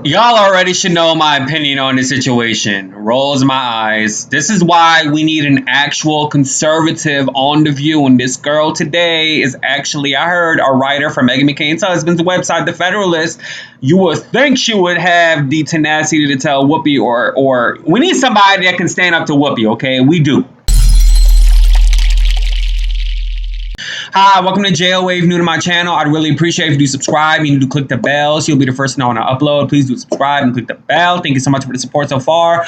Y'all already should know my opinion on this situation. Rolls my eyes. This is why we need an actual conservative on the view. And this girl today is actually, I heard, a writer for Meghan McCain's husband's website, The Federalist. You would think she would have the tenacity to tell Whoopi, or we need somebody that can stand up to Whoopi, okay? We do. Hi, welcome to JL Wave, new to my channel. I'd really appreciate if you do subscribe. You need to click the bell so you'll be the first to know when I upload. Please do subscribe and click the bell. Thank you so much for the support so far.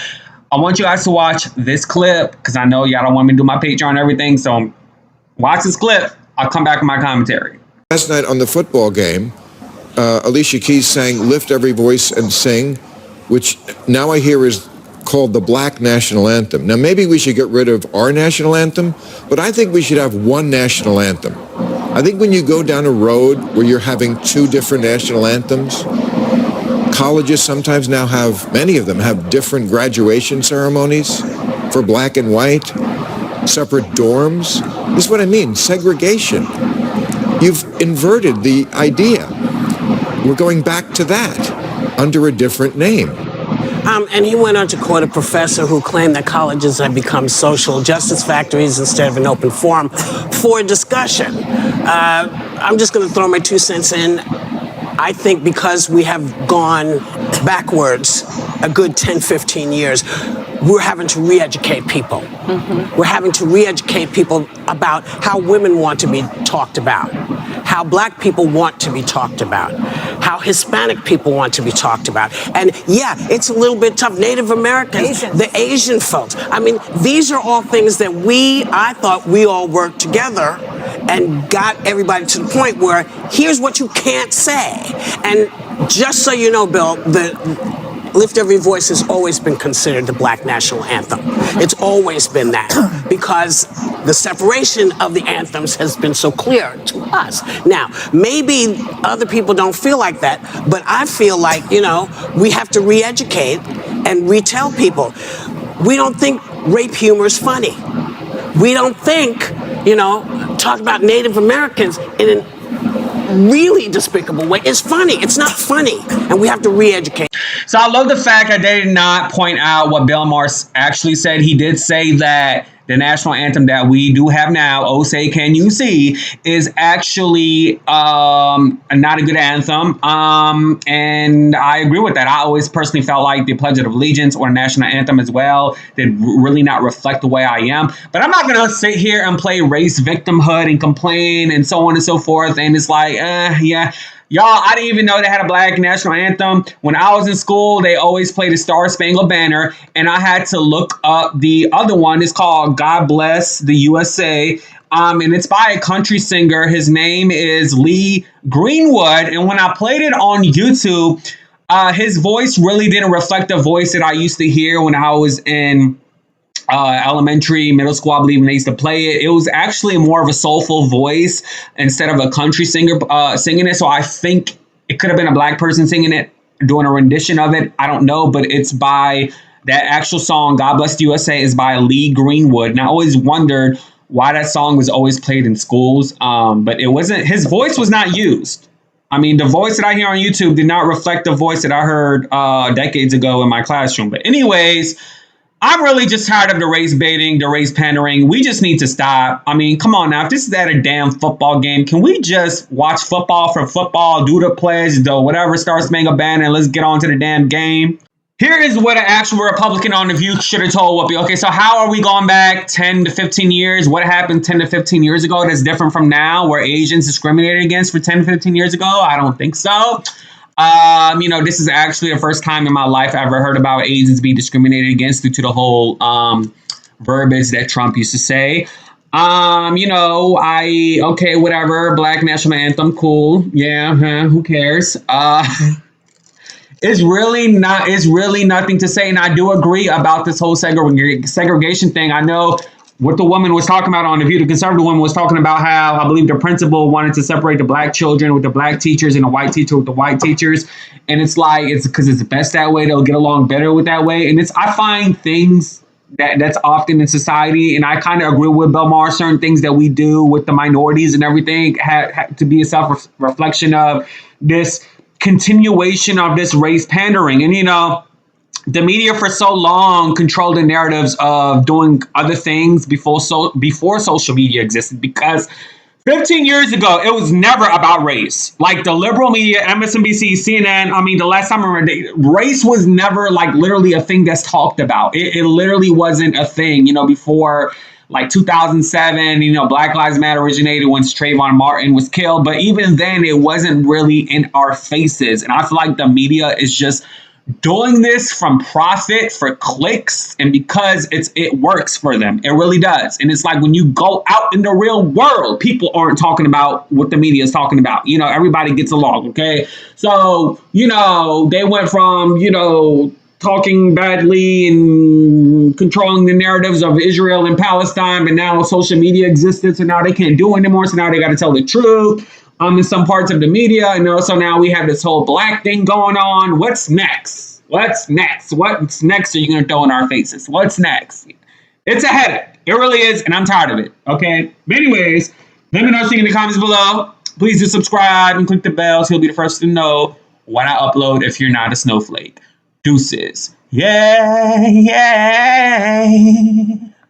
I want you guys to watch this clip because I know y'all don't want me to do my Patreon and everything. So watch this clip. I'll come back with my commentary. Last night on the football game, Alicia Keys sang Lift Every Voice and Sing, which now I hear is called the Black National Anthem. Now, maybe we should get rid of our national anthem, but I think we should have one national anthem. I think when you go down a road where you're having two different national anthems, colleges sometimes now have, many of them have different graduation ceremonies for black and white, separate dorms. This is what I mean, segregation. You've inverted the idea. We're going back to that under a different name. And he went on to quote a professor who claimed that colleges have become social justice factories instead of an open forum for discussion. I'm just going to throw my 2 cents in. I think because we have gone backwards a good 10, 15 years, we're having to re-educate people. We're having to re-educate people about how women want to be talked about, how black people want to be talked about, how Hispanic people want to be talked about. And yeah, it's a little bit tough. Native Americans, the Asian folks. I mean, these are all things that I thought we all worked together and got everybody to the point where here's what you can't say. And just so you know, Bill, the Lift Every Voice has always been considered the Black National Anthem. It's always been that because the separation of the anthems has been so clear to us. Now, maybe other people don't feel like that, but I feel like, we have to re-educate and retell people. We don't think rape humor is funny. We don't think, talk about Native Americans in a really despicable way. It's funny. It's not funny. And we have to re-educate. So I love the fact that they did not point out what Bill Maher actually said. He did say that the national anthem that we do have now, "Oh Say Can You See," is actually not a good anthem. And I agree with that. I always personally felt like the Pledge of Allegiance or national anthem as well did really not reflect the way I am. But I'm not going to sit here and play race victimhood and complain and so on and so forth. And it's like, yeah. Y'all, I didn't even know they had a black national anthem. When I was in school, they always played the Star Spangled Banner, and I had to look up the other one. It's called God Bless the USA, and it's by a country singer. His name is Lee Greenwood, and when I played it on YouTube, his voice really didn't reflect the voice that I used to hear when I was in elementary, middle school, I believe, when they used to play it. It was actually more of a soulful voice instead of a country singer singing it. So I think it could have been a black person singing it, doing a rendition of it. I don't know, but it's by that actual song, God Bless the USA, is by Lee Greenwood. And I always wondered why that song was always played in schools. But it wasn't, his voice was not used. I mean, the voice that I hear on YouTube did not reflect the voice that I heard decades ago in my classroom. But anyways, I'm really just tired of the race baiting, the race pandering. We just need to stop. I mean, come on now. If this is at a damn football game, can we just watch football for football, do the pledge, the whatever, Star Spangled Banner, and let's get on to the damn game? Here is what an actual Republican on the View should have told Whoopi. Okay, so how are we going back 10 to 15 years? What happened 10 to 15 years ago that's different from now? Were Asians discriminated against for 10 to 15 years ago? I don't think so. This is actually the first time in my life I ever heard about Asians being discriminated against due to the whole verbiage that Trump used to say. Okay, whatever, Black National Anthem, cool. Yeah, who cares? It's really nothing to say. And I do agree about this whole segregation thing. I know what the woman was talking about on The View, the conservative woman was talking about how I believe the principal wanted to separate the black children with the black teachers and the white teacher with the white teachers. And it's like, it's because it's best that way. They'll get along better with that way. And I find things that's often in society. And I kind of agree with Bill Maher, certain things that we do with the minorities and everything had to be a self-reflection of this continuation of this race pandering. And, the media for so long controlled the narratives of doing other things before social media existed, because 15 years ago, it was never about race. Like the liberal media, MSNBC, CNN, the last time I remember, race was never like literally a thing that's talked about. It literally wasn't a thing, before like 2007, Black Lives Matter originated once Trayvon Martin was killed. But even then, it wasn't really in our faces. And I feel like the media is just doing this from profit, for clicks, and because it works for them. It really does. And it's like when you go out in the real world, people aren't talking about what the media is talking about. Everybody gets along, okay? So, they went from, talking badly and controlling the narratives of Israel and Palestine, but now social media existed, so now they can't do it anymore, so now they got to tell the truth. In some parts of the media, so now we have this whole black thing going on. What's next? What's next? What's next are you going to throw in our faces? What's next? It's a headache. It really is, and I'm tired of it, okay? But anyways, let me know what you think in the comments below. Please do subscribe and click the bell so you'll be the first to know when I upload if you're not a snowflake. Deuces. Yeah.